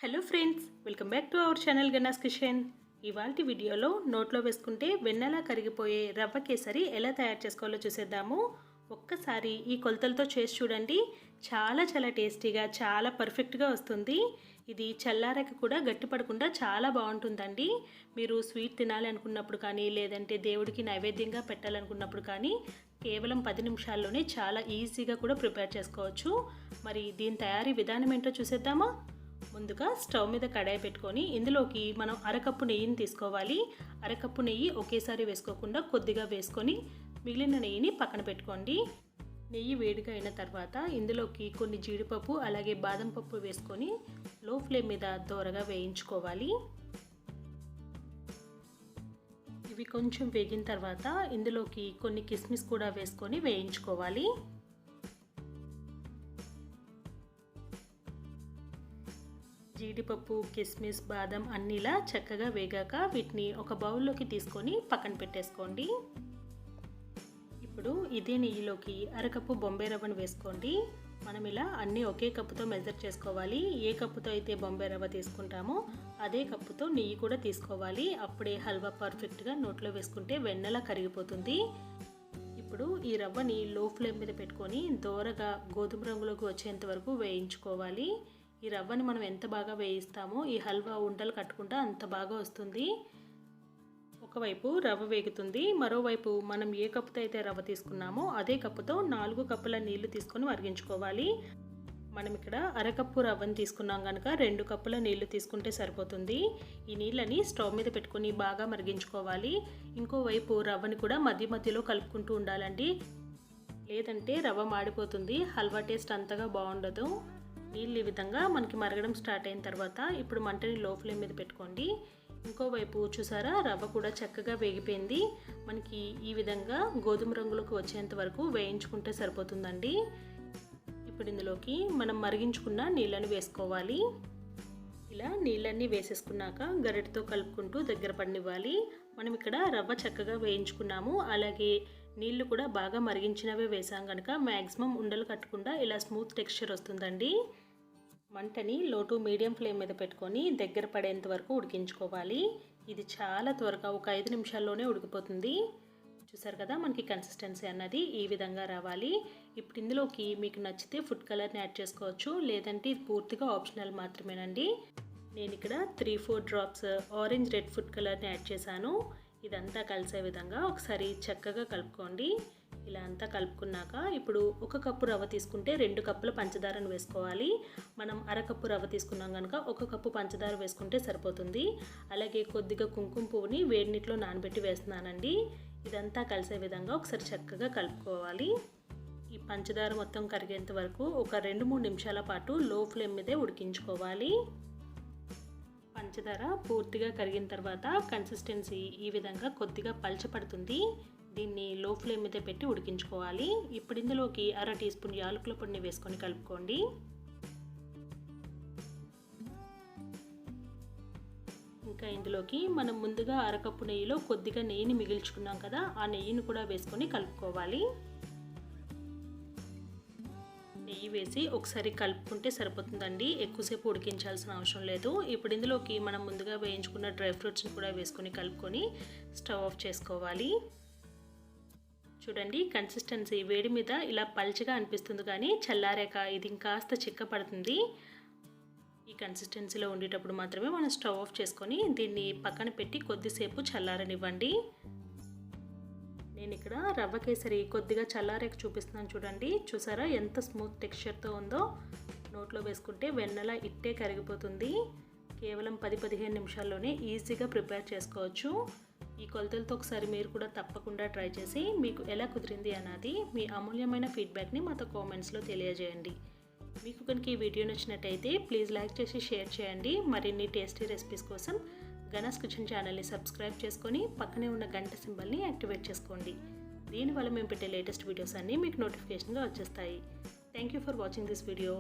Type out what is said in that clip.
Hello friends, welcome back to our channel Gana's kitchen. ఇవాల్టి వీడియోలో నోట్లో వేసుకుంటే వెన్నెలా కరిగిపోయే రవ్వ కేసరి ఎలా తయారు చేసుకోవాలో చూసేద్దాము. ఒక్కసారి ఈ కొలతలతో చేసి చూడండి. చాలా టేస్టీగా చాలా పర్ఫెక్ట్గా వస్తుంది. ఇది చల్లారక కూడా గట్టిపడకుండా చాలా బాగుంటుందండి. మీరు స్వీట్ తినాలి అనుకున్నప్పుడు కానీ, లేదంటే దేవుడికి నైవేద్యంగా పెట్టాలనుకున్నప్పుడు కానీ కేవలం 10 నిమిషాల్లోనే చాలా ఈజీగా కూడా ప్రిపేర్ చేసుకోవచ్చు. మరి దీని తయారీ విధానం ఏంటో చూసేద్దామా. ముందుగా స్టవ్ మీద కడాయి పెట్టుకొని ఇందులోకి మనం అరకప్పు నెయ్యిని తీసుకోవాలి. అరకప్పు నెయ్యి ఒకేసారి వేసుకోకుండా కొద్దిగా వేసుకొని మిగిలిన నెయ్యిని పక్కన పెట్టుకోండి. నెయ్యి వేడిగా అయిన తర్వాత ఇందులోకి కొన్ని జీడిపప్పు అలాగే బాదం పప్పు వేసుకొని లో ఫ్లేమ్ మీద దోరగా వేయించుకోవాలి. ఇవి కొంచెం వేగిన తర్వాత ఇందులోకి కొన్ని కిస్మిస్ కూడా వేసుకొని వేయించుకోవాలి. జీడిపప్పు, కిస్మిస్, బాదం అన్నిలా చక్కగా వేగాక వీటిని ఒక బౌల్లోకి తీసుకొని పక్కన పెట్టేసుకోండి. ఇప్పుడు ఇదే నెయ్యిలోకి అరకప్పు బొంబాయి రవ్వను వేసుకోండి. మనం ఇలా అన్నీ ఒకే కప్పుతో మెజర్ చేసుకోవాలి. ఏ కప్పుతో అయితే బొంబాయి రవ్వ తీసుకుంటామో అదే కప్పుతో నెయ్యి కూడా తీసుకోవాలి. అప్పుడే హల్వా పర్ఫెక్ట్గా నోట్లో వేసుకుంటే వెన్నెలా కరిగిపోతుంది. ఇప్పుడు ఈ రవ్వని లో ఫ్లేమ్ మీద పెట్టుకొని దోరగా గోధుమ రంగులోకి వచ్చేంత వరకు వేయించుకోవాలి. ఈ రవ్వని మనం ఎంత బాగా వేయిస్తామో ఈ హల్వా ఉండలు కట్టుకుంటా అంత బాగా వస్తుంది. ఒకవైపు రవ్వ వేగుతుంది, మరోవైపు మనం ఏ కప్పుతో అయితే రవ్వ తీసుకున్నామో అదే కప్పుతో 4 కప్పుల నీళ్లు తీసుకొని మరిగించుకోవాలి. మనం ఇక్కడ అరకప్పు రవ్వని తీసుకున్నాం కనుక 2 కప్పుల నీళ్లు తీసుకుంటే సరిపోతుంది. ఈ నీళ్ళని స్టవ్ మీద పెట్టుకొని బాగా మరిగించుకోవాలి. ఇంకోవైపు రవ్వని కూడా మధ్య మధ్యలో కలుపుకుంటూ ఉండాలండి, లేదంటే రవ్వ మాడిపోతుంది, హల్వా టేస్ట్ అంతగా బాగుండదు. నీళ్ళు ఈ విధంగా మనకి మరగడం స్టార్ట్ అయిన తర్వాత ఇప్పుడు మంటని లో ఫ్లేమ్ మీద పెట్టుకోండి. ఇంకోవైపు చూసారా, రవ్వ కూడా చక్కగా వేగిపోయింది. మనకి ఈ విధంగా గోధుమ రంగులోకి వచ్చేంత వరకు వేయించుకుంటే సరిపోతుందండి. ఇప్పుడు ఇందులోకి మనం మరిగించుకున్న నీళ్ళని వేసుకోవాలి. ఇలా నీళ్ళన్నీ వేసేసుకున్నాక గరిటెతో కలుపుకుంటూ దగ్గర పడనివ్వాలి. మనం ఇక్కడ రవ్వ చక్కగా వేయించుకున్నాము, అలాగే నీళ్లు కూడా బాగా మరిగించినవే వేసాం కనుక మ్యాక్సిమం ఉండలు కట్టకుండా ఇలా స్మూత్ టెక్స్చర్ వస్తుందండి. మంటని లో టు మీడియం ఫ్లేమ్ మీద పెట్టుకొని దగ్గర పడేంత వరకు ఉడికించుకోవాలి. ఇది చాలా త్వరగా ఒక 5 నిమిషాల్లోనే ఉడికిపోతుంది. చూసారు కదా, మనకి కన్సిస్టెన్సీ అన్నది ఈ విధంగా రావాలి. ఇప్పుడు ఇందులోకి మీకు నచ్చితే ఫుడ్ కలర్ని యాడ్ చేసుకోవచ్చు, లేదంటే ఇది పూర్తిగా ఆప్షనల్ మాత్రమేనండి. నేను ఇక్కడ 3-4 డ్రాప్స్ ఆరెంజ్ రెడ్ ఫుడ్ కలర్ని యాడ్ చేశాను. ఇదంతా కలిసే విధంగా ఒకసారి చక్కగా కలుపుకోండి. ఇలా అంతా కలుపుకున్నాక ఇప్పుడు 1 కప్పు రవ్వ తీసుకుంటే 2 కప్పుల పంచదారను వేసుకోవాలి. మనం అరకప్పు రవ్వ తీసుకున్నాం కనుక 1 కప్పు పంచదార వేసుకుంటే సరిపోతుంది. అలాగే కొద్దిగా కుంకుమ పువ్వుని వేడి నీటిలో నానబెట్టి వేస్తున్నానండి. ఇదంతా కలిసే విధంగా ఒకసారి చక్కగా కలుపుకోవాలి. ఈ పంచదార మొత్తం కరిగేంత వరకు ఒక 2-3 నిమిషాల పాటు లో ఫ్లేమ్ మీదే ఉడికించుకోవాలి. పంచదార పూర్తిగా కరిగిన తర్వాత కన్సిస్టెన్సీ ఈ విధంగా కొద్దిగా పల్చపడుతుంది. దీన్ని లో ఫ్లేమ్ మీద పెట్టి ఉడికించుకోవాలి. ఇప్పుడు ఇందులోకి 1/2 టీ స్పూన్ యాలకుల పొడిని వేసుకొని కలుపుకోండి. ఇంకా ఇందులోకి మనం ముందుగా అరకప్పు నెయ్యిలో కొద్దిగా నెయ్యిని మిగిల్చుకున్నాం కదా, ఆ నెయ్యిని కూడా వేసుకొని కలుపుకోవాలి. నెయ్యి వేసి ఒకసారి కలుపుకుంటే సరిపోతుందండి, ఎక్కువసేపు ఉడికించాల్సిన అవసరం లేదు. ఇప్పుడు ఇందులోకి మనం ముందుగా వేయించుకున్న డ్రై ఫ్రూట్స్ని కూడా వేసుకొని కలుపుకొని స్టవ్ ఆఫ్ చేసుకోవాలి. చూడండి, కన్సిస్టెన్సీ వేడి మీద ఇలా పల్చగా అనిపిస్తుంది, కానీ చల్లారాక ఇది ఇంకాస్త చిక్కపడుతుంది. ఈ కన్సిస్టెన్సీలో ఉండేటప్పుడు మాత్రమే మనం స్టవ్ ఆఫ్ చేసుకొని దీన్ని పక్కన పెట్టి కొద్దిసేపు చల్లారనివ్వండి. నేను ఇక్కడ రవ్వ కేసరి కొద్దిగా చల్లారాక చూపిస్తున్నాను చూడండి. చూసారా ఎంత స్మూత్ టెక్స్చర్తో ఉందో. నోట్లో వేసుకుంటే వెన్నెలా ఇట్టే కరిగిపోతుంది. కేవలం 10-15 నిమిషాల్లోనే ఈజీగా ప్రిపేర్ చేసుకోవచ్చు. ఈ కొలతలతో ఒకసారి మీరు కూడా తప్పకుండా ట్రై చేసి మీకు ఎలా కుదిరింది అన్నది మీ అమూల్యమైన ఫీడ్బ్యాక్ని మాతో కామెంట్స్లో తెలియజేయండి. మీకు కనుక ఈ వీడియో నచ్చినట్టయితే ప్లీజ్ లైక్ చేసి షేర్ చేయండి. మరిన్ని టేస్టీ రెసిపీస్ కోసం గనాస్ కిచెన్ ఛానల్ని సబ్స్క్రైబ్ చేసుకొని పక్కనే ఉన్న గంట సింబల్ని యాక్టివేట్ చేసుకోండి. దీనివల్ల మేము పెట్టే లేటెస్ట్ వీడియోస్ అన్నీ మీకు నోటిఫికేషన్గా వచ్చేస్తాయి. Thank you for watching this video.